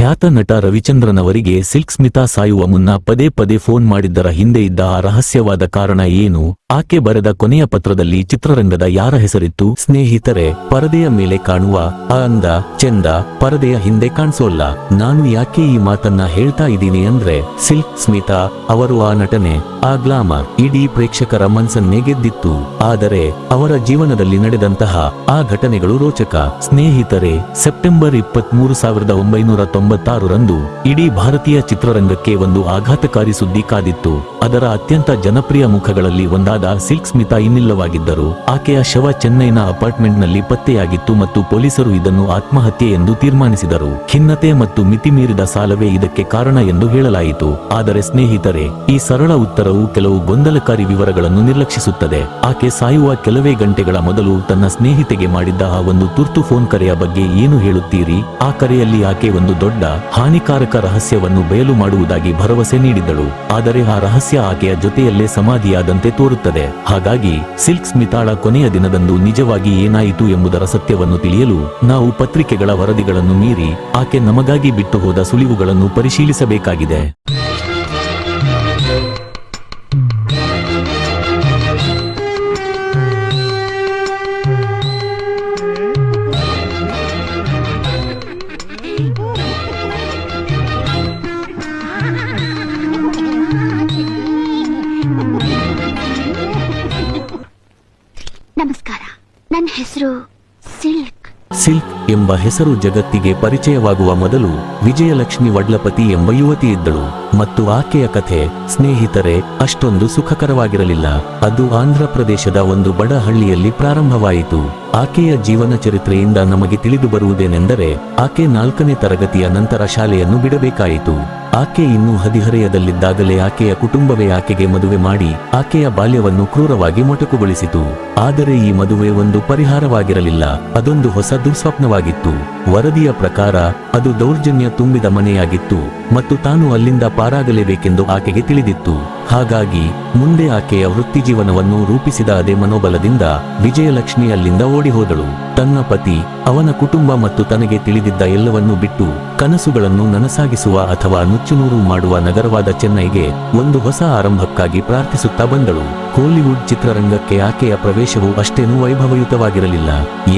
ಖ್ಯಾತ ನಟ ರವಿಚಂದ್ರನ್ ಅವರಿಗೆ ಸಿಲ್ಕ್ ಸ್ಮಿತಾ ಸಾಯುವ ಮುನ್ನ ಪದೇ ಪದೇ ಫೋನ್ ಮಾಡಿದ್ದರ ಹಿಂದೆ ಇದ್ದ ಆ ರಹಸ್ಯವಾದ ಕಾರಣ ಏನು? ಆಕೆ ಬರೆದ ಕೊನೆಯ ಪತ್ರದಲ್ಲಿ ಚಿತ್ರರಂಗದ ಯಾರ ಹೆಸರಿತ್ತು? ಸ್ನೇಹಿತರೆ, ಪರದೆಯ ಮೇಲೆ ಕಾಣುವ ಆ ಅಂದ ಚೆಂದ ಪರದೆಯ ಹಿಂದೆ ಕಾಣಿಸೋಲ್ಲ. ನಾನು ಯಾಕೆ ಈ ಮಾತನ್ನ ಹೇಳ್ತಾ ಇದ್ದೀನಿ ಅಂದ್ರೆ, ಸಿಲ್ಕ್ ಸ್ಮಿತಾ ಅವರು ಆ ನಟನೆ, ಆ ಗ್ಲಾಮರ್ ಇಡೀ ಪ್ರೇಕ್ಷಕರ ಮನಸ್ಸನ್ನೇ ಗೆದ್ದಿತ್ತು. ಆದರೆ ಅವರ ಜೀವನದಲ್ಲಿ ನಡೆದಂತಹ ಆ ಘಟನೆಗಳು ರೋಚಕ. ಸ್ನೇಹಿತರೆ, ಸೆಪ್ಟೆಂಬರ್ 23, 1996ರಂದು ಇಡೀ ಭಾರತೀಯ ಚಿತ್ರರಂಗಕ್ಕೆ ಒಂದು ಆಘಾತಕಾರಿ ಸುದ್ದಿ ಕಾದಿತ್ತು. ಅದರ ಅತ್ಯಂತ ಜನಪ್ರಿಯ ಮುಖಗಳಲ್ಲಿ ಒಂದಾದ ಸಿಲ್ಕ್ ಸ್ಮಿತಾ ಇನ್ನಿಲ್ಲವಾಗಿದ್ದರು. ಆಕೆಯ ಶವ ಚೆನ್ನೈನ ಅಪಾರ್ಟ್ಮೆಂಟ್ನಲ್ಲಿ ಪತ್ತೆಯಾಗಿತ್ತು ಮತ್ತು ಪೊಲೀಸರು ಇದನ್ನು ಆತ್ಮಹತ್ಯೆ ಎಂದು ತೀರ್ಮಾನಿಸಿದರು. ಖಿನ್ನತೆ ಮತ್ತು ಮಿತಿಮೀರಿದ ಸಾಲವೇ ಇದಕ್ಕೆ ಕಾರಣ ಎಂದು ಹೇಳಲಾಯಿತು. ಆದರೆ ಸ್ನೇಹಿತರೆ, ಈ ಸರಳ ಉತ್ತರವು ಕೆಲವು ಗೊಂದಲಕಾರಿ ವಿವರಗಳನ್ನು ನಿರ್ಲಕ್ಷಿಸುತ್ತದೆ. ಆಕೆ ಸಾಯುವ ಕೆಲವೇ ಗಂಟೆಗಳ ಮೊದಲು ತನ್ನ ಸ್ನೇಹಿತೆಗೆ ಮಾಡಿದ್ದ ಆ ಒಂದು ತುರ್ತು ಫೋನ್ ಕರೆಯ ಬಗ್ಗೆ ಏನು ಹೇಳುತ್ತೀರಿ? ಆ ಕರೆಯಲ್ಲಿ ಆಕೆ ಒಂದು ದೊಡ್ಡ ಹಾನಿಕಾರಕ ರಹಸ್ಯವನ್ನು ಬಯಲು ಮಾಡುವುದಾಗಿ ಭರವಸೆ ನೀಡಿದ್ದಳು. ಆದರೆ ಆ ರಹಸ್ಯ ಆಕೆಯ ಜೊತೆಯಲ್ಲೇ ಸಮಾಧಿಯಾದಂತೆ ತೋರುತ್ತದೆ. ಹಾಗಾಗಿ ಸಿಲ್ಕ್ ಸ್ಮಿತಾಳ ಕೊನೆಯ ದಿನದಂದು ನಿಜವಾಗಿ ಏನಾಯಿತು ಎಂಬುದರ ಸತ್ಯವನ್ನು ತಿಳಿಯಲು ನಾವು ಪತ್ರಿಕೆಗಳ ವರದಿಗಳನ್ನು ಮೀರಿ ಆಕೆ ನಮಗಾಗಿ ಬಿಟ್ಟು ಹೋದ ಸುಳಿವುಗಳನ್ನು ಪರಿಶೀಲಿಸಬೇಕಾಗಿದೆ. ನಮಸ್ಕಾರ, ನನ್ನ ಹೆಸರು ಸಿಲ್ಕ್. ಸಿಲ್ಕ್ ಎಂಬ ಹೆಸರು ಜಗತ್ತಿಗೆ ಪರಿಚಯವಾಗುವ ಮೊದಲು ವಿಜಯಲಕ್ಷ್ಮಿ ವಡ್ಲಪತಿ ಎಂಬ ಯುವತಿ ಇದ್ದಳು ಮತ್ತು ಆಕೆಯ ಕಥೆ ಸ್ನೇಹಿತರೆ ಅಷ್ಟೊಂದು ಸುಖಕರವಾಗಿರಲಿಲ್ಲ. ಅದು ಆಂಧ್ರ ಪ್ರದೇಶದ ಒಂದು ಬಡ ಹಳ್ಳಿಯಲ್ಲಿ ಪ್ರಾರಂಭವಾಯಿತು. ಆಕೆಯ ಜೀವನ ಚರಿತ್ರೆಯಿಂದ ನಮಗೆ ತಿಳಿದು ಬರುವುದೇನೆಂದರೆ, ಆಕೆ 4ನೇ ತರಗತಿಯ ನಂತರ ಶಾಲೆಯನ್ನು ಬಿಡಬೇಕಾಯಿತು. ಆಕೆ ಇನ್ನೂ ಹದಿಹರೆಯದಲ್ಲಿದ್ದಾಗಲೇ ಆಕೆಯ ಕುಟುಂಬವೇ ಆಕೆಗೆ ಮದುವೆ ಮಾಡಿ ಆಕೆಯ ಬಾಲ್ಯವನ್ನು ಕ್ರೂರವಾಗಿ ಮೊಟಕುಗೊಳಿಸಿತು. ಆದರೆ ಈ ಮದುವೆ ಒಂದು ಪರಿಹಾರವಾಗಿರಲಿಲ್ಲ, ಅದೊಂದು ಹೊಸ ದುಸ್ವಪ್ನವಾಗಿತ್ತು. ವರದಿಯ ಪ್ರಕಾರ ಅದು ದೌರ್ಜನ್ಯ ತುಂಬಿದ ಮನೆಯಾಗಿತ್ತು ಮತ್ತು ತಾನು ಅಲ್ಲಿಂದ ಪಾರಾಗಲೇಬೇಕೆಂದು ಆಕೆಗೆ ತಿಳಿದಿತ್ತು. ಹಾಗಾಗಿ ಮುಂದೆ ಆಕೆಯ ವೃತ್ತಿಜೀವನವನ್ನು ರೂಪಿಸಿದ ಅದೇ ಮನೋಬಲದಿಂದ ವಿಜಯಲಕ್ಷ್ಮಿ ಅಲ್ಲಿಂದ ಓಡಿ ಹೋದಳು. ತನ್ನ ಪತಿ, ಅವನ ಕುಟುಂಬ ಮತ್ತು ತನಗೆ ತಿಳಿದಿದ್ದ ಎಲ್ಲವನ್ನೂ ಬಿಟ್ಟು ಕನಸುಗಳನ್ನು ನನಸಾಗಿಸುವ ಅಥವಾ ನುಚ್ಚುನೂರು ಮಾಡುವ ನಗರವಾದ ಚೆನ್ನೈಗೆ ಒಂದು ಹೊಸ ಆರಂಭಕ್ಕಾಗಿ ಪ್ರಾರ್ಥಿಸುತ್ತಾ ಬಂದಳು. ಹಾಲಿವುಡ್ ಚಿತ್ರರಂಗಕ್ಕೆ ಆಕೆಯ ಪ್ರವೇಶವು ಅಷ್ಟೇನೂ ವೈಭವಯುತವಾಗಿರಲಿಲ್ಲ.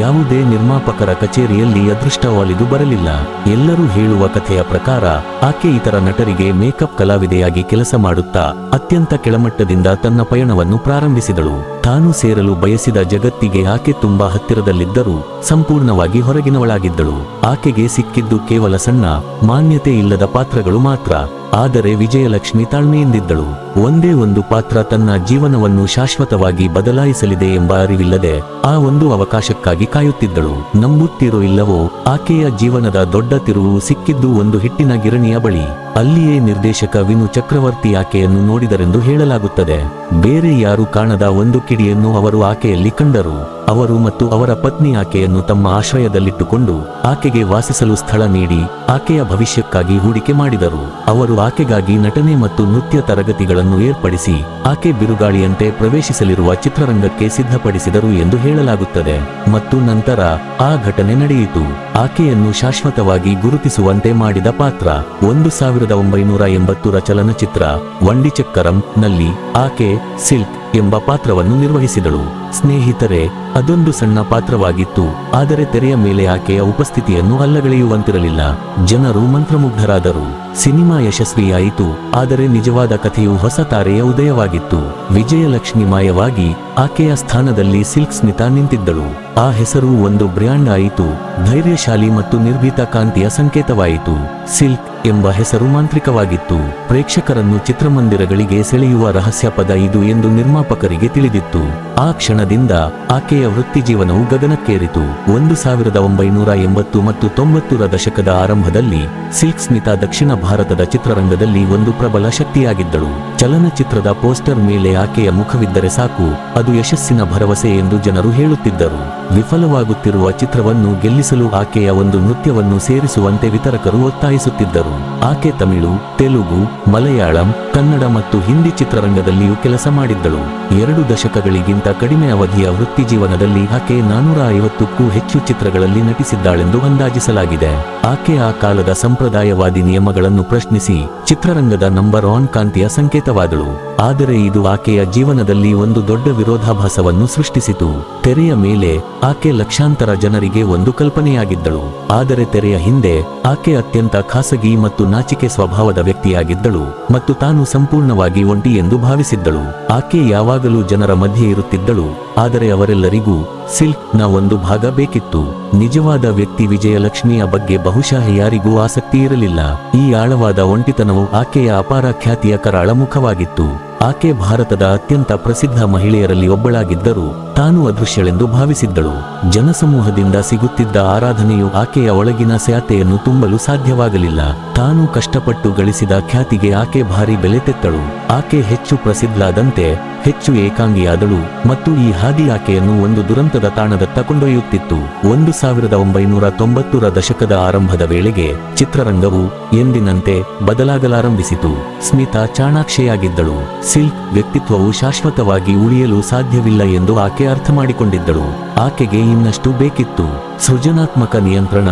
ಯಾವುದೇ ನಿರ್ಮಾಪಕರ ಕಚೇರಿಯಲ್ಲಿ ಅದೃಷ್ಟ ಒಲಿದು ಬರಲಿಲ್ಲ. ಎಲ್ಲರೂ ಹೇಳುವ ಕಥೆಯ ಪ್ರಕಾರ ಆಕೆ ಇತರ ನಟರಿಗೆ ಮೇಕಪ್ ಕಲಾವಿದೆಯಾಗಿ ಕೆಲಸ ಮಾಡುತ್ತಾ ಅತ್ಯಂತ ಕೆಳಮಟ್ಟದಿಂದ ತನ್ನ ಪಯಣವನ್ನು ಪ್ರಾರಂಭಿಸಿದಳು. ತಾನು ಸೇರಲು ಬಯಸಿದ ಜಗತ್ತಿಗೆ ಆಕೆ ತುಂಬಾ ಹತ್ತಿರದಲ್ಲಿದ್ದರೂ ಸಂಪೂರ್ಣವಾಗಿ ಹೊರಗಿನವಳಾಗಿದ್ದಳು. ಆಕೆಗೆ ಸಿಕ್ಕಿದ್ದು ಕೇವಲ ಸಣ್ಣ, ಮಾನ್ಯತೆ ಇಲ್ಲದ ಪಾತ್ರಗಳು ಮಾತ್ರ. ಆದರೆ ವಿಜಯಲಕ್ಷ್ಮಿ ತಾಳ್ಮೆಯಿಂದಿದ್ದಳು. ಒಂದೇ ಒಂದು ಪಾತ್ರ ತನ್ನ ಜೀವನವನ್ನು ಶಾಶ್ವತವಾಗಿ ಬದಲಾಯಿಸಲಿದೆ ಎಂಬ ಅರಿವಿಲ್ಲದೆ ಆ ಒಂದು ಅವಕಾಶಕ್ಕಾಗಿ ಕಾಯುತ್ತಿದ್ದಳು. ನಂಬುತ್ತೀರೋ ಇಲ್ಲವೋ, ಆಕೆಯ ಜೀವನದ ದೊಡ್ಡ ತಿರುವು ಸಿಕ್ಕಿದ್ದು ಒಂದು ಹಿಟ್ಟಿನ ಗಿರಣಿಯ ಬಳಿ. ಅಲ್ಲಿಯೇ ನಿರ್ದೇಶಕ ವಿನು ಚಕ್ರವರ್ತಿ ಆಕೆಯನ್ನು ನೋಡಿದರೆಂದು ಹೇಳಲಾಗುತ್ತದೆ. ಬೇರೆ ಯಾರು ಕಾಣದ ಒಂದು ಕಿಡಿಯನ್ನು ಅವರು ಆಕೆಯಲ್ಲಿ ಕಂಡರು. ಅವರು ಮತ್ತು ಅವರ ಪತ್ನಿ ಆಕೆಯನ್ನು ತಮ್ಮ ಆಶ್ರಯದಲ್ಲಿಟ್ಟುಕೊಂಡು ಆಕೆಗೆ ವಾಸಿಸಲು ಸ್ಥಳ ನೀಡಿ ಆಕೆಯ ಭವಿಷ್ಯಕ್ಕಾಗಿ ಹೂಡಿಕೆ ಮಾಡಿದರು. ಅವರು ಆಕೆಗಾಗಿ ನಟನೆ ಮತ್ತು ನೃತ್ಯ ತರಗತಿಗಳನ್ನು ಏರ್ಪಡಿಸಿ ಆಕೆ ಬಿರುಗಾಳಿಯಂತೆ ಪ್ರವೇಶಿಸಲಿರುವ ಚಿತ್ರರಂಗಕ್ಕೆ ಸಿದ್ಧಪಡಿಸಿದರು ಎಂದು ಹೇಳಲಾಗುತ್ತದೆ. ಮತ್ತು ನಂತರ ಆ ಘಟನೆ ನಡೆಯಿತು. ಆಕೆಯನ್ನು ಶಾಶ್ವತವಾಗಿ ಗುರುತಿಸುವಂತೆ ಮಾಡಿದ ಪಾತ್ರ 1980ರ ಚಲನಚಿತ್ರ ವಂಡಿಚಕ್ಕರಂ ನಲ್ಲಿ ಆಕೆ ಸಿಲ್ಕ್ ಎಂಬ ಪಾತ್ರವನ್ನು ನಿರ್ವಹಿಸಿದಳು. ಸ್ನೇಹಿತರೆ, ಅದೊಂದು ಸಣ್ಣ ಪಾತ್ರವಾಗಿತ್ತು, ಆದರೆ ತೆರೆಯ ಮೇಲೆ ಆಕೆಯ ಉಪಸ್ಥಿತಿಯನ್ನು ಅಲ್ಲಗಳೆಯುವಂತಿರಲಿಲ್ಲ. ಜನರು ಮಂತ್ರಮುಗ್ಧರಾದರು. ಸಿನಿಮಾ ಯಶಸ್ವಿಯಾಯಿತು, ಆದರೆ ನಿಜವಾದ ಕಥೆಯು ಹೊಸ ತಾರೆಯ ಉದಯವಾಗಿತ್ತು. ವಿಜಯಲಕ್ಷ್ಮಿ ಮಾಯವಾಗಿ ಆಕೆಯ ಸ್ಥಾನದಲ್ಲಿ ಸಿಲ್ಕ್ ಸ್ಮಿತಾ ನಿಂತಿದ್ದಳು. ಆ ಹೆಸರು ಒಂದು ಬ್ರ್ಯಾಂಡ್ ಆಯಿತು, ಧೈರ್ಯಶಾಲಿ ಮತ್ತು ನಿರ್ಭೀತ ಕಾಂತಿಯ ಸಂಕೇತವಾಯಿತು. ಸಿಲ್ಕ್ ಎಂಬ ಹೆಸರು ಮಾಂತ್ರಿಕವಾಗಿತ್ತು. ಪ್ರೇಕ್ಷಕರನ್ನು ಚಿತ್ರಮಂದಿರಗಳಿಗೆ ಸೆಳೆಯುವ ರಹಸ್ಯ ಪದ ಇದು ಎಂದು ನಿರ್ಮಾಪಕರಿಗೆ ತಿಳಿದಿತ್ತು. ಆ ಕ್ಷಣದಿಂದ ಆಕೆಯ ವೃತ್ತಿಜೀವನವು ಗಗನಕ್ಕೇರಿತು. 1980 ಮತ್ತು 90ರ ದಶಕದ ಆರಂಭದಲ್ಲಿ ಸಿಲ್ಕ್ ಸ್ಮಿತಾ ದಕ್ಷಿಣ ಭಾರತದ ಚಿತ್ರರಂಗದಲ್ಲಿ ಒಂದು ಪ್ರಬಲ ಶಕ್ತಿಯಾಗಿದ್ದಳು. ಚಲನಚಿತ್ರದ ಪೋಸ್ಟರ್ ಮೇಲೆ ಆಕೆಯ ಮುಖವಿದ್ದರೆ ಸಾಕು, ಅದು ಯಶಸ್ಸಿನ ಭರವಸೆ ಎಂದು ಜನರು ಹೇಳುತ್ತಿದ್ದರು. ವಿಫಲವಾಗುತ್ತಿರುವ ಚಿತ್ರವನ್ನು ಗೆಲ್ಲಿಸಲು ಆಕೆಯ ಒಂದು ನೃತ್ಯವನ್ನು ಸೇರಿಸುವಂತೆ ವಿತರಕರು ಒತ್ತಾಯಿಸುತ್ತಿದ್ದರು. ಆಕೆ ತಮಿಳು, ತೆಲುಗು, ಮಲಯಾಳಂ, ಕನ್ನಡ ಮತ್ತು ಹಿಂದಿ ಚಿತ್ರರಂಗದಲ್ಲಿಯೂ ಕೆಲಸ ಮಾಡಿದ್ದಳು. 2 ದಶಕಗಳಿಗಿಂತ ಕಡಿಮೆ ಅವಧಿಯ ವೃತ್ತಿಜೀವನದಲ್ಲಿ ಆಕೆ 450ಕ್ಕೂ ಹೆಚ್ಚು ಚಿತ್ರಗಳಲ್ಲಿ ನಟಿಸಿದ್ದಾಳೆಂದು ಅಂದಾಜಿಸಲಾಗಿದೆ. ಆಕೆ ಆ ಕಾಲದ ಸಂಪ್ರದಾಯವಾದಿ ನಿಯಮಗಳನ್ನು ಪ್ರಶ್ನಿಸಿ ಚಿತ್ರರಂಗದ ನಂಬರ್ 1 ಕಾಂತಿಯ ಸಂಕೇತವಾದಳು. ಆದರೆ ಇದು ಆಕೆಯ ಜೀವನದಲ್ಲಿ ಒಂದು ದೊಡ್ಡ ವಿರೋಧಾಭಾಸವನ್ನು ಸೃಷ್ಟಿಸಿತು. ತೆರೆಯ ಮೇಲೆ ಆಕೆ ಲಕ್ಷಾಂತರ ಜನರಿಗೆ ಒಂದು ಕಲ್ಪನೆಯಾಗಿದ್ದಳು, ಆದರೆ ತೆರೆಯ ಹಿಂದೆ ಆಕೆ ಅತ್ಯಂತ ಖಾಸಗಿ ಮತ್ತು ನಾಚಿಕೆ ಸ್ವಭಾವದ ವ್ಯಕ್ತಿಯಾಗಿದ್ದಳು ಮತ್ತು ತಾನು ಸಂಪೂರ್ಣವಾಗಿ ಒಂಟಿ ಎಂದು ಭಾವಿಸಿದ್ದಳು. ಆಕೆ ಯಾವಾಗಲೂ ಜನರ ಮಧ್ಯೆ ಇರುತ್ತಿದ್ದಳು, ಆದರೆ ಅವರೆಲ್ಲರಿಗೂ ಸಿಲ್ಕ್ ನ ಒಂದು ಭಾಗ ಬೇಕಿತ್ತು. ನಿಜವಾದ ವ್ಯಕ್ತಿ ವಿಜಯಲಕ್ಷ್ಮಿಯ ಬಗ್ಗೆ ಬಹುಶಃ ಯಾರಿಗೂ ಆಸಕ್ತಿ ಇರಲಿಲ್ಲ. ಈ ಆಳವಾದ ಒಂಟಿತನವು ಆಕೆಯ ಅಪಾರ ಖ್ಯಾತಿಯ ಕರಾಳ ಮುಖವಾಗಿತ್ತು. ಆಕೆ ಭಾರತದ ಅತ್ಯಂತ ಪ್ರಸಿದ್ಧ ಮಹಿಳೆಯರಲ್ಲಿ ಒಬ್ಬಳಾಗಿದ್ದರೂ ತಾನು ಅದೃಶ್ಯಳೆಂದು ಭಾವಿಸಿದ್ದಳು. ಜನಸಮೂಹದಿಂದ ಸಿಗುತ್ತಿದ್ದ ಆರಾಧನೆಯು ಆಕೆಯ ಒಳಗಿನ ಸ್ಯಾತೆಯನ್ನು ತುಂಬಲು ಸಾಧ್ಯವಾಗಲಿಲ್ಲ. ತಾನು ಕಷ್ಟಪಟ್ಟು ಗಳಿಸಿದ ಖ್ಯಾತಿಗೆ ಆಕೆ ಭಾರಿ ಬೆಲೆ ತೆತ್ತಳು. ಆಕೆ ಹೆಚ್ಚು ಪ್ರಸಿದ್ಧಳಾದಂತೆ ಹೆಚ್ಚು ಏಕಾಂಗಿಯಾದಳು ಮತ್ತು ಈ ಹಾದಿ ಆಕೆಯನ್ನು ಒಂದು ದುರಂತದ ತಾಣದತ್ತ ಕೊಂಡೊಯ್ಯುತ್ತಿತ್ತು. 1990ರ ದಶಕದ ಆರಂಭದ ವೇಳೆಗೆ ಚಿತ್ರರಂಗವು ಎಂದಿನಂತೆ ಬದಲಾಗಲಾರಂಭಿಸಿತು. ಸ್ಮಿತಾ ಚಾಣಾಕ್ಷೆಯಾಗಿದ್ದಳು. ಸಿಲ್ಕ್ ವ್ಯಕ್ತಿತ್ವವು ಶಾಶ್ವತವಾಗಿ ಉಳಿಯಲು ಸಾಧ್ಯವಿಲ್ಲ ಎಂದು ಆಕೆ ಅರ್ಥ ಮಾಡಿಕೊಂಡಿದ್ದಳು. ಆಕೆಗೆ ಇನ್ನಷ್ಟು ಬೇಕಿತ್ತು. ಸೃಜನಾತ್ಮಕ ನಿಯಂತ್ರಣ,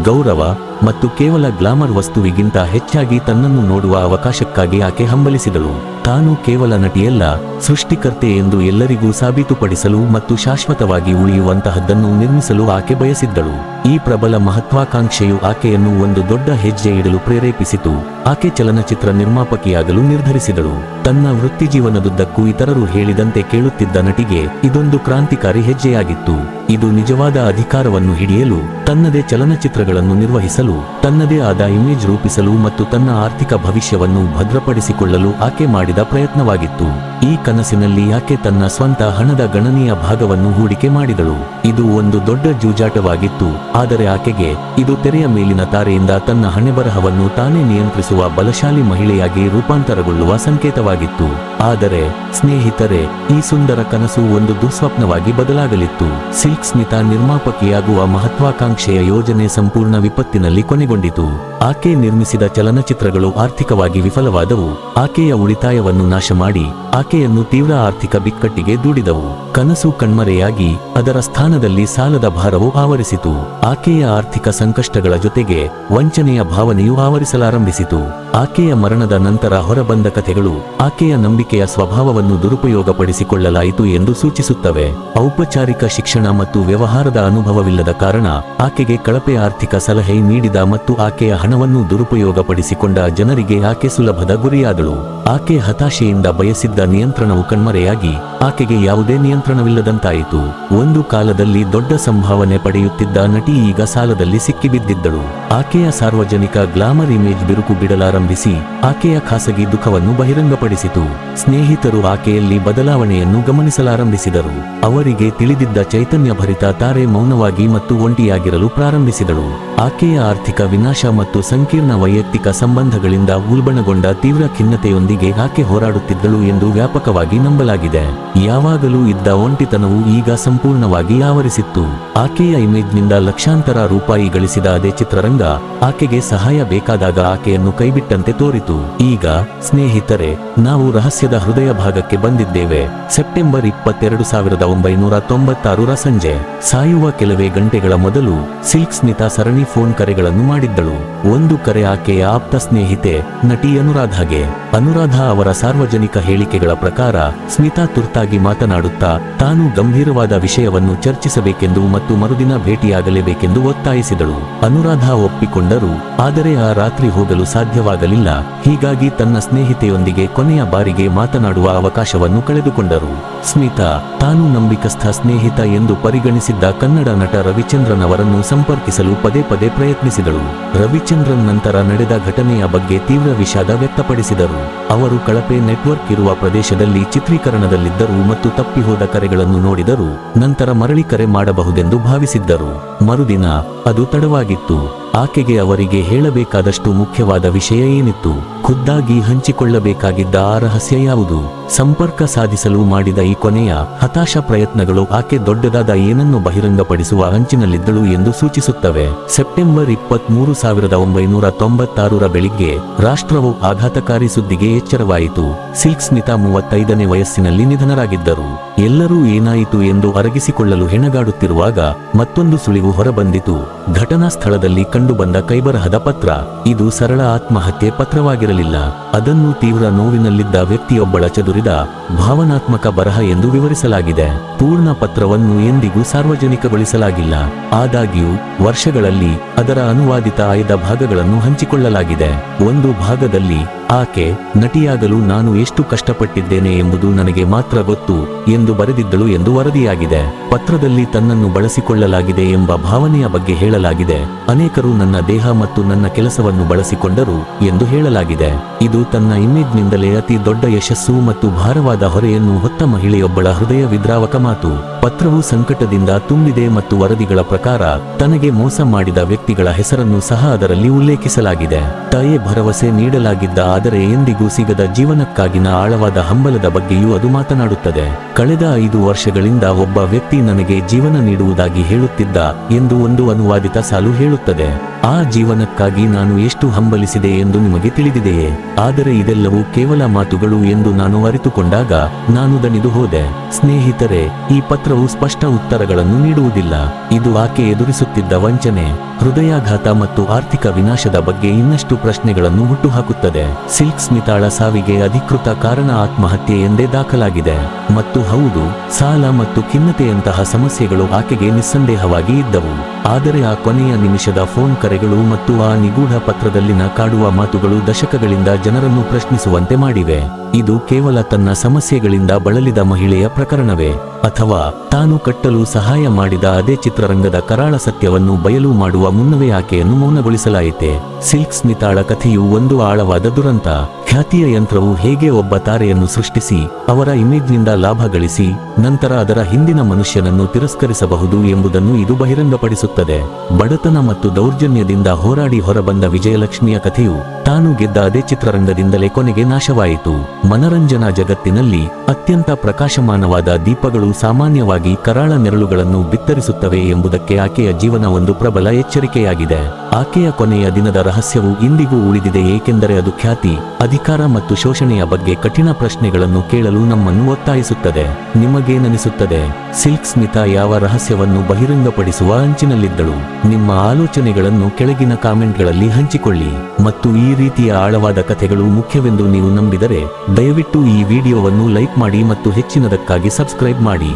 ಗೌರವ ಮತ್ತು ಕೇವಲ ಗ್ಲಾಮರ್ ವಸ್ತುವಿಗಿಂತ ಹೆಚ್ಚಾಗಿ ತನ್ನನ್ನು ನೋಡುವ ಅವಕಾಶಕ್ಕಾಗಿ ಆಕೆ ಹಂಬಲಿಸಿದಳು. ತಾನು ಕೇವಲ ನಟಿಯಲ್ಲ, ಸೃಷ್ಟಿಕರ್ತೆ ಎಂದು ಎಲ್ಲರಿಗೂ ಸಾಬೀತುಪಡಿಸಲು ಮತ್ತು ಶಾಶ್ವತವಾಗಿ ಉಳಿಯುವಂತಹದ್ದನ್ನು ನಿರ್ಮಿಸಲು ಆಕೆ ಬಯಸಿದ್ದಳು. ಈ ಪ್ರಬಲ ಮಹತ್ವಾಕಾಂಕ್ಷೆಯು ಆಕೆಯನ್ನು ಒಂದು ದೊಡ್ಡ ಹೆಜ್ಜೆ ಇಡಲು ಪ್ರೇರೇಪಿಸಿತು. ಆಕೆ ಚಲನಚಿತ್ರ ನಿರ್ಮಾಪಕಿಯಾಗಲು ನಿರ್ಧರಿಸಿದಳು. ತನ್ನ ವೃತ್ತಿಜೀವನದುದ್ದಕ್ಕೂ ಇತರರು ಹೇಳಿದಂತೆ ಕೇಳುತ್ತಿದ್ದ ನಟಿಗೆ ಇದೊಂದು ಕ್ರಾಂತಿಕಾರಿ ಹೆಜ್ಜೆಯಾಗಿತ್ತು. ಇದು ನಿಜವಾದ ಅಧಿಕಾರವನ್ನು ಹಿಡಿಯಲು, ತನ್ನದೇ ಚಲನಚಿತ್ರಗಳನ್ನು ನಿರ್ವಹಿಸಲು, ತನ್ನದೇ ಆದ ಇಮೇಜ್ ರೂಪಿಸಲು ಮತ್ತು ತನ್ನ ಆರ್ಥಿಕ ಭವಿಷ್ಯವನ್ನು ಭದ್ರಪಡಿಸಿಕೊಳ್ಳಲು ಆಕೆ ಮಾಡಿದ ಪ್ರಯತ್ನವಾಗಿತ್ತು. ಈ ಕನಸಿನಲ್ಲಿ ಆಕೆ ತನ್ನ ಸ್ವಂತ ಹಣದ ಗಣನೀಯ ಭಾಗವನ್ನು ಹೂಡಿಕೆ ಮಾಡಿದಳು. ಇದು ಒಂದು ದೊಡ್ಡ ಜೂಜಾಟವಾಗಿತ್ತು, ಆದರೆ ಆಕೆಗೆ ಇದು ತೆರೆಯ ಮೇಲಿನ ತಾರೆಯಿಂದ ತನ್ನ ಹಣೆಬರಹವನ್ನು ತಾನೇ ನಿಯಂತ್ರಿಸುವ ಬಲಶಾಲಿ ಮಹಿಳೆಯಾಗಿ ರೂಪಾಂತರಗೊಳ್ಳುವ ಸಂಕೇತವಾಗಿತ್ತು. ಆದರೆ ಸ್ನೇಹಿತರೆ, ಈ ಸುಂದರ ಕನಸು ಒಂದು ದುಸ್ವಪ್ನವಾಗಿ ಬದಲಾಗಲಿತ್ತು. ಸಿಲ್ಕ್ ಸ್ಮಿತಾ ನಿರ್ಮಾಪಕಿಯಾಗುವ ಮಹತ್ವಾಕಾಂಕ್ಷೆಯ ಯೋಜನೆ ಸಂಪೂರ್ಣ ವಿಪತ್ತಿನಲ್ಲಿ ಕೊನೆಗೊಂಡಿತು. ಆಕೆ ನಿರ್ಮಿಸಿದ ಚಲನಚಿತ್ರಗಳು ಆರ್ಥಿಕವಾಗಿ ವಿಫಲವಾದವು. ಆಕೆಯ ಉಳಿತಾಯವನ್ನು ನಾಶ ಮಾಡಿ ಆಕೆಯನ್ನು ತೀವ್ರ ಆರ್ಥಿಕ ಬಿಕ್ಕಟ್ಟಿಗೆ ದೂಡಿದವು. ಕನಸು ಕಣ್ಮರೆಯಾಗಿ ಅದರ ಸ್ಥಾನದಲ್ಲಿ ಸಾಲದ ಭಾರವು ಆವರಿಸಿತು. ಆಕೆಯ ಆರ್ಥಿಕ ಸಂಕಷ್ಟಗಳ ಜೊತೆಗೆ ವಂಚನೆಯ ಭಾವನೆಯು ಆವರಿಸಲಾರಂಭಿಸಿತು. ಆಕೆಯ ಮರಣದ ನಂತರ ಹೊರಬಂದ ಕಥೆಗಳು ಆಕೆಯ ನಂಬಿಕೆಯ ಸ್ವಭಾವವನ್ನು ದುರುಪಯೋಗಪಡಿಸಿಕೊಳ್ಳಲಾಯಿತು ಎಂದು ಸೂಚಿಸುತ್ತವೆ. ಔಪಚಾರಿಕ ಶಿಕ್ಷಣ ಮತ್ತು ವ್ಯವಹಾರದ ಅನುಭವವಿಲ್ಲದ ಕಾರಣ ಆಕೆಗೆ ಕಳಪೆ ಆರ್ಥಿಕ ಸಲಹೆ ನೀಡಿದ ಮತ್ತು ಆಕೆಯ ಹಣವನ್ನು ದುರುಪಯೋಗಪಡಿಸಿಕೊಂಡ ಜನರಿಗೆ ಆಕೆ ಸುಲಭದ ಗುರಿಯಾದಳು. ಆಕೆ ಹತಾಶೆಯಿಂದ ಬಯಸಿದ್ದ ನಿಯಂತ್ರಣವು ಕಣ್ಮರೆಯಾಗಿ ಆಕೆಗೆ ಯಾವುದೇ ನಿಯಂತ್ರಣವಿಲ್ಲದಂತಾಯಿತು. ಒಂದು ಕಾಲದಲ್ಲಿ ದೊಡ್ಡ ಸಂಭಾವನೆ ಪಡೆಯುತ್ತಿದ್ದ ನಟಿ ಈಗ ಸಾಲದಲ್ಲಿ ಸಿಕ್ಕಿಬಿದ್ದಿದ್ದಳು. ಆಕೆಯ ಸಾರ್ವಜನಿಕ ಗ್ಲಾಮರ್ ಇಮೇಜ್ ಬಿರುಕು ಬಿಡಲಾರಂಭಿಸಿ ಆಕೆಯ ಖಾಸಗಿ ದುಃಖವನ್ನು ಬಹಿರಂಗಪಡಿಸಿತು. ಸ್ನೇಹಿತರು ಆಕೆಯಲ್ಲಿ ಬದಲಾವಣೆಯನ್ನು ಗಮನಿಸಲಾರಂಭಿಸಿದರು. ಅವರಿಗೆ ತಿಳಿದಿದ್ದ ಚೈತನ್ಯಭರಿತ ತಾರೆ ಮೌನವಾಗಿ ಮತ್ತು ಒಂಟಿಯಾಗಿರಲು ಪ್ರಾರಂಭಿಸಿದಳು. ಆಕೆಯ ಆರ್ಥಿಕ ವಿನಾಶ ಮತ್ತು ಸಂಕೀರ್ಣ ವೈಯಕ್ತಿಕ ಸಂಬಂಧಗಳಿಂದ ಉಲ್ಬಣಗೊಂಡ ತೀವ್ರ ಖಿನ್ನತೆಯೊಂದಿಗೆ ಆಕೆ ಹೋರಾಡುತ್ತಿದ್ದಳು ಎಂದು ವ್ಯಾಪಕವಾಗಿ ನಂಬಲಾಗಿದೆ. ಯಾವಾಗಲೂ ಇದ್ದ ಒಂಟಿತನವು ಈಗ ಸಂಪೂರ್ಣವಾಗಿ ಆವರಿಸಿತ್ತು. ಆಕೆಯ ಇಮೇಜ್ನಿಂದ ಲಕ್ಷಾಂತರ ರೂಪಾಯಿ ಗಳಿಸಿದ ಅದೇ ಚಿತ್ರರಂಗ ಆಕೆಗೆ ಸಹಾಯ ಬೇಕಾದಾಗ ಆಕೆಯನ್ನು ಕೈಬಿಟ್ಟಂತೆ ತೋರಿತು. ಈಗ ಸ್ನೇಹಿತರೆ, ನಾವು ರಹಸ್ಯದ ಹೃದಯ ಭಾಗಕ್ಕೆ ಬಂದಿದ್ದೇವೆ. ಸೆಪ್ಟೆಂಬರ್ 22, 1996 ಸಂಜೆ ಸಾಯುವ ಕೆಲವೇ ಗಂಟೆಗಳ ಮೊದಲು ಸಿಲ್ಕ್ ಸ್ಮಿತಾ ಸರಣಿ ಫೋನ್ ಕರೆಗಳನ್ನು ಮಾಡಿದ್ದಳು. ಒಂದು ಕರೆ ಆಕೆಯ ಆಪ್ತ ಸ್ನೇಹಿತೆ ನಟಿ ಅನುರಾಧಾಗೆ. ಅನುರಾಧ ಅವರ ಸಾರ್ವಜನಿಕ ಹೇಳಿಕೆಗಳ ಪ್ರಕಾರ ಸ್ಮಿತಾ ತುರ್ತಾಗಿ ಮಾತನಾಡುತ್ತಾ ತಾನು ಗಂಭೀರವಾದ ವಿಷಯವನ್ನು ಚರ್ಚಿಸಬೇಕೆಂದು ಮತ್ತು ಮರುದಿನ ಭೇಟಿಯಾಗಲೇಬೇಕೆಂದು ಒತ್ತಾಯಿಸಿದಳು. ಅನುರಾಧ ಒಪ್ಪಿಕೊಂಡರು, ಆದರೆ ಆ ರಾತ್ರಿ ಹೋಗಲು ಸಾಧ್ಯವಾಗಲಿಲ್ಲ. ಹೀಗಾಗಿ ತನ್ನ ಸ್ನೇಹಿತೆಯೊಂದಿಗೆ ಕೊನೆಯ ಬಾರಿಗೆ ಮಾತನಾಡುವ ಅವಕಾಶವನ್ನು ಕಳೆದುಕೊಂಡರು. ಸ್ಮಿತಾ ತಾನು ನಂಬಿಕಸ್ಥ ಸ್ನೇಹಿತ ಎಂದು ಪರಿಗಣಿಸಿದ್ದ ಕನ್ನಡ ನಟ ರವಿಚಂದ್ರನ್ ಅವರನ್ನು ಸಂಪರ್ಕಿಸಲು ಪದೇ ಪದೇ ಪ್ರಯತ್ನಿಸಿದಳು. ರವಿಚಂದ್ರನ್ ನಂತರ ನಡೆದ ಘಟನೆಯ ಬಗ್ಗೆ ತೀವ್ರ ವಿಷಾದ ವ್ಯಕ್ತಪಡಿಸಿದರು. ಅವರು ಕಳಪೆ ನೆಟ್ವರ್ಕ್ ಇರುವ ಪ್ರದೇಶದಲ್ಲಿ ಚಿತ್ರೀಕರಣದಲ್ಲಿದ್ದರು ಮತ್ತು ತಪ್ಪಿಹೋದ ಕರೆಗಳನ್ನು ನೋಡಿದರು. ನಂತರ ಮರಳಿ ಕರೆ ಮಾಡಬಹುದೆಂದು ಭಾವಿಸಿದ್ದರು. ಮರುದಿನ ಅದು ತಡವಾಗಿತ್ತು. ಆಕೆಗೆ ಅವರಿಗೆ ಹೇಳಬೇಕಾದಷ್ಟು ಮುಖ್ಯವಾದ ವಿಷಯ ಏನಿತ್ತು? ಖುದ್ದಾಗಿ ಹಂಚಿಕೊಳ್ಳಬೇಕಾಗಿದ್ದ ಆ ರಹಸ್ಯ ಯಾವುದು? ಸಂಪರ್ಕ ಸಾಧಿಸಲು ಮಾಡಿದ ಈ ಕೊನೆಯ ಹತಾಶ ಪ್ರಯತ್ನಗಳು ಆಕೆ ದೊಡ್ಡದಾದ ಏನನ್ನು ಬಹಿರಂಗಪಡಿಸುವ ಅಂಚಿನಲ್ಲಿದ್ದಳು ಎಂದು ಸೂಚಿಸುತ್ತವೆ. ಸೆಪ್ಟೆಂಬರ್ 23, 1996 ಬೆಳಿಗ್ಗೆ ರಾಷ್ಟ್ರವು ಆಘಾತಕಾರಿ ಸುದ್ದಿಗೆ ಎಚ್ಚರವಾಯಿತು. ಸಿಲ್ಕ್ ಸ್ಮಿತಾ 35ನೇ ವಯಸ್ಸಿನಲ್ಲಿ ನಿಧನರಾಗಿದ್ದರು. ಎಲ್ಲರೂ ಏನಾಯಿತು ಎಂದು ಅರಗಿಸಿಕೊಳ್ಳಲು ಹೆಣಗಾಡುತ್ತಿರುವಾಗ ಮತ್ತೊಂದು ಸುಳಿವು ಹೊರಬಂದಿತು. ಘಟನಾ ಸ್ಥಳದಲ್ಲಿ ಕಂಡುಬಂದ ಕೈಬರಹದ ಪತ್ರ. ಇದು ಸರಳ ಆತ್ಮಹತ್ಯೆ ಪತ್ರವಾಗಿರಲಿಲ್ಲ. ಅದನ್ನು ತೀವ್ರ ನೋವಿನಲ್ಲಿದ್ದ ವ್ಯಕ್ತಿಯೊಬ್ಬಳ ಚದುರಿದ ಭಾವನಾತ್ಮಕ ಬರಹ ಎಂದು ವಿವರಿಸಲಾಗಿದೆ. ಪೂರ್ಣ ಪತ್ರವನ್ನು ಎಂದಿಗೂ ಸಾರ್ವಜನಿಕಗೊಳಿಸಲಾಗಿಲ್ಲ. ಆದಾಗ್ಯೂ ವರ್ಷಗಳಲ್ಲಿ ಅದರ ಅನುವಾದಿತ ಆಯ್ದ ಭಾಗಗಳನ್ನು ಹಂಚಿಕೊಳ್ಳಲಾಗಿದೆ. ಒಂದು ಭಾಗದಲ್ಲಿ ಆಕೆ, ನಟಿಯಾಗಲು ನಾನು ಎಷ್ಟು ಕಷ್ಟಪಟ್ಟಿದ್ದೇನೆ ಎಂಬುದು ನನಗೆ ಮಾತ್ರ ಗೊತ್ತು ಎಂದು ಬರೆದಿದ್ದಳು ಎಂದು ವರದಿಯಾಗಿದೆ. ಪತ್ರದಲ್ಲಿ ತನ್ನನ್ನು ಬಳಸಿಕೊಳ್ಳಲಾಗಿದೆ ಎಂಬ ಭಾವನೆಯ ಬಗ್ಗೆ ಹೇಳಲಾಗಿದೆ. ಅನೇಕರು ನನ್ನ ದೇಹ ಮತ್ತು ನನ್ನ ಕೆಲಸವನ್ನು ಬಳಸಿಕೊಂಡರು ಎಂದು ಹೇಳಲಾಗಿದೆ. ಇದು ತನ್ನ ಇಮೇಜ್ನಿಂದಲೇ ಅತಿ ದೊಡ್ಡ ಯಶಸ್ಸು ಮತ್ತು ಭಾರವಾದ ಹೊರೆಯನ್ನು ಹೊತ್ತ ಮಹಿಳೆಯೊಬ್ಬಳ ಹೃದಯ ವಿದ್ರಾವಕ ಮಾತು. ಪತ್ರವು ಸಂಕಟದಿಂದ ತುಂಬಿದೆ ಮತ್ತು ವರದಿಗಳ ಪ್ರಕಾರ ತನಗೆ ಮೋಸ ಮಾಡಿದ ವ್ಯಕ್ತಿಗಳ ಹೆಸರನ್ನು ಸಹ ಅದರಲ್ಲಿ ಉಲ್ಲೇಖಿಸಲಾಗಿದೆ. ತಾಯೇ ಭರವಸೆ ನೀಡಲಾಗಿದ್ದ ಆದರೆ ಎಂದಿಗೂ ಸಿಗದ ಜೀವನಕ್ಕಾಗಿನ ಆಳವಾದ ಹಂಬಲದ ಬಗ್ಗೆಯೂ ಅದು ಮಾತನಾಡುತ್ತದೆ. ಕಳೆದ 5 ವರ್ಷಗಳಿಂದ ಒಬ್ಬ ವ್ಯಕ್ತಿ ನನಗೆ ಜೀವನ ನೀಡುವುದಾಗಿ ಹೇಳುತ್ತಿದ್ದ ಎಂದು ಒಂದು ಅನುವಾದಿತ ಸಾಲು ಹೇಳುತ್ತದೆ. ಆ ಜೀವನಕ್ಕಾಗಿ ನಾನು ಎಷ್ಟು ಹಂಬಲಿಸಿದೆ ಎಂದು ನಿಮಗೆ ತಿಳಿದಿದೆಯೇ? ಆದರೆ ಇದೆಲ್ಲವೂ ಕೇವಲ ಮಾತುಗಳು ಎಂದು ನಾನು ಅರಿತುಕೊಂಡಾಗ ನಾನು ದಣಿದು ಹೋದೆ. ಸ್ನೇಹಿತರೆ, ಈ ಪತ್ರವು ಸ್ಪಷ್ಟ ಉತ್ತರಗಳನ್ನು ನೀಡುವುದಿಲ್ಲ. ಇದು ಆಕೆ ಎದುರಿಸುತ್ತಿದ್ದ ವಂಚನೆ, ಹೃದಯಾಘಾತ ಮತ್ತು ಆರ್ಥಿಕ ವಿನಾಶದ ಬಗ್ಗೆ ಇನ್ನಷ್ಟು ಪ್ರಶ್ನೆಗಳನ್ನು ಹುಟ್ಟುಹಾಕುತ್ತದೆ. ಸಿಲ್ಕ್ ಸ್ಮಿತಾಳ ಸಾವಿಗೆ ಅಧಿಕೃತ ಕಾರಣ ಆತ್ಮಹತ್ಯೆ ಎಂದೇ ದಾಖಲಾಗಿದೆ. ಮತ್ತು ಹೌದು, ಸಾಲ ಮತ್ತು ಖಿನ್ನತೆಯಂತಹ ಸಮಸ್ಯೆಗಳು ಆಕೆಗೆ ನಿಸ್ಸಂದೇಹವಾಗಿ ಇದ್ದವು. ಆದರೆ ಆ ಕೊನೆಯ ನಿಮಿಷದ ಫೋನ್ ಕರೆಗಳು ಮತ್ತು ಆ ನಿಗೂಢ ಪತ್ರದಲ್ಲಿನ ಕಾಡುವ ಮಾತುಗಳು ದಶಕಗಳಿಂದ ಜನರನ್ನು ಪ್ರಶ್ನಿಸುವಂತೆ ಮಾಡಿವೆ. ಇದು ಕೇವಲ ತನ್ನ ಸಮಸ್ಯೆಗಳಿಂದ ಬಳಲಿದ ಮಹಿಳೆಯ ಪ್ರಕರಣವೇ? ಅಥವಾ ತಾನು ಕಟ್ಟಲು ಸಹಾಯ ಮಾಡಿದ ಅದೇ ಚಿತ್ರರಂಗದ ಕರಾಳ ಸತ್ಯವನ್ನು ಬಯಲು ಮಾಡುವ ಮುನ್ನವೇ ಆಕೆಯನ್ನು ಮೌನಗೊಳಿಸಲಾಯಿತೆ? ಸಿಲ್ಕ್ ಸ್ಮಿತಾಳ ಕಥೆಯು ಒಂದು ಆಳವಾದ ದುರಂತ. ಖ್ಯಾತಿಯ ಯಂತ್ರವು ಹೇಗೆ ಒಬ್ಬ ತಾರೆಯನ್ನು ಸೃಷ್ಟಿಸಿ ಅವರ ಇಮೇಜ್ನಿಂದ ಲಾಭ ಗಳಿಸಿ ನಂತರ ಅದರ ಹಿಂದಿನ ಮನುಷ್ಯನನ್ನು ತಿರಸ್ಕರಿಸಬಹುದು ಎಂಬುದನ್ನು ಇದು ಬಹಿರಂಗಪಡಿಸುತ್ತದೆ. ಬಡತನ ಮತ್ತು ದೌರ್ಜನ್ಯದಿಂದ ಹೋರಾಡಿ ಹೊರಬಂದ ವಿಜಯಲಕ್ಷ್ಮಿಯ ಕಥೆಯು ತಾನು ಗೆದ್ದ ಅದೇ ಚಿತ್ರರಂಗದಿಂದಲೇ ಕೊನೆಗೆ ನಾಶವಾಯಿತು. ಮನರಂಜನಾ ಜಗತ್ತಿನಲ್ಲಿ ಅತ್ಯಂತ ಪ್ರಕಾಶಮಾನವಾದ ದೀಪಗಳು ಸಾಮಾನ್ಯವಾಗಿ ಕರಾಳ ನೆರಳುಗಳನ್ನು ಬಿತ್ತರಿಸುತ್ತವೆ ಎಂಬುದಕ್ಕೆ ಆಕೆಯ ಜೀವನ ಒಂದು ಪ್ರಬಲ ಎಚ್ಚರಿಕೆಯಾಗಿದೆ. ಆಕೆಯ ಕೊನೆಯ ದಿನದ ರಹಸ್ಯವು ಇಂದಿಗೂ ಉಳಿದಿದೆ, ಏಕೆಂದರೆ ಅದು ಖ್ಯಾತಿ, ಅಧಿಕಾರ ಮತ್ತು ಶೋಷಣೆಯ ಬಗ್ಗೆ ಕಠಿಣ ಪ್ರಶ್ನೆಗಳನ್ನು ಕೇಳಲು ನಮ್ಮನ್ನು ಒತ್ತಾಯಿಸುತ್ತದೆ. ನಿಮಗೇನನಿಸುತ್ತದೆ? ಸಿಲ್ಕ್ ಸ್ಮಿತಾ ಯಾವ ರಹಸ್ಯವನ್ನು ಬಹಿರಂಗಪಡಿಸುವ ಅಂಚಿನಲ್ಲಿದ್ದಳು? ನಿಮ್ಮ ಆಲೋಚನೆಗಳನ್ನು ಕೆಳಗಿನ ಕಾಮೆಂಟ್ಗಳಲ್ಲಿ ಹಂಚಿಕೊಳ್ಳಿ. ಮತ್ತು ಈ ರೀತಿಯ ಆಳವಾದ ಕಥೆಗಳು ಮುಖ್ಯವೆಂದು ನೀವು ನಂಬಿದರೆ ದಯವಿಟ್ಟು ಈ ವಿಡಿಯೋವನ್ನು ಲೈಕ್ ಮಾಡಿ ಮತ್ತು ಹೆಚ್ಚಿನದಕ್ಕಾಗಿ ಸಬ್ಸ್ಕ್ರೈಬ್ ಮಾಡಿ.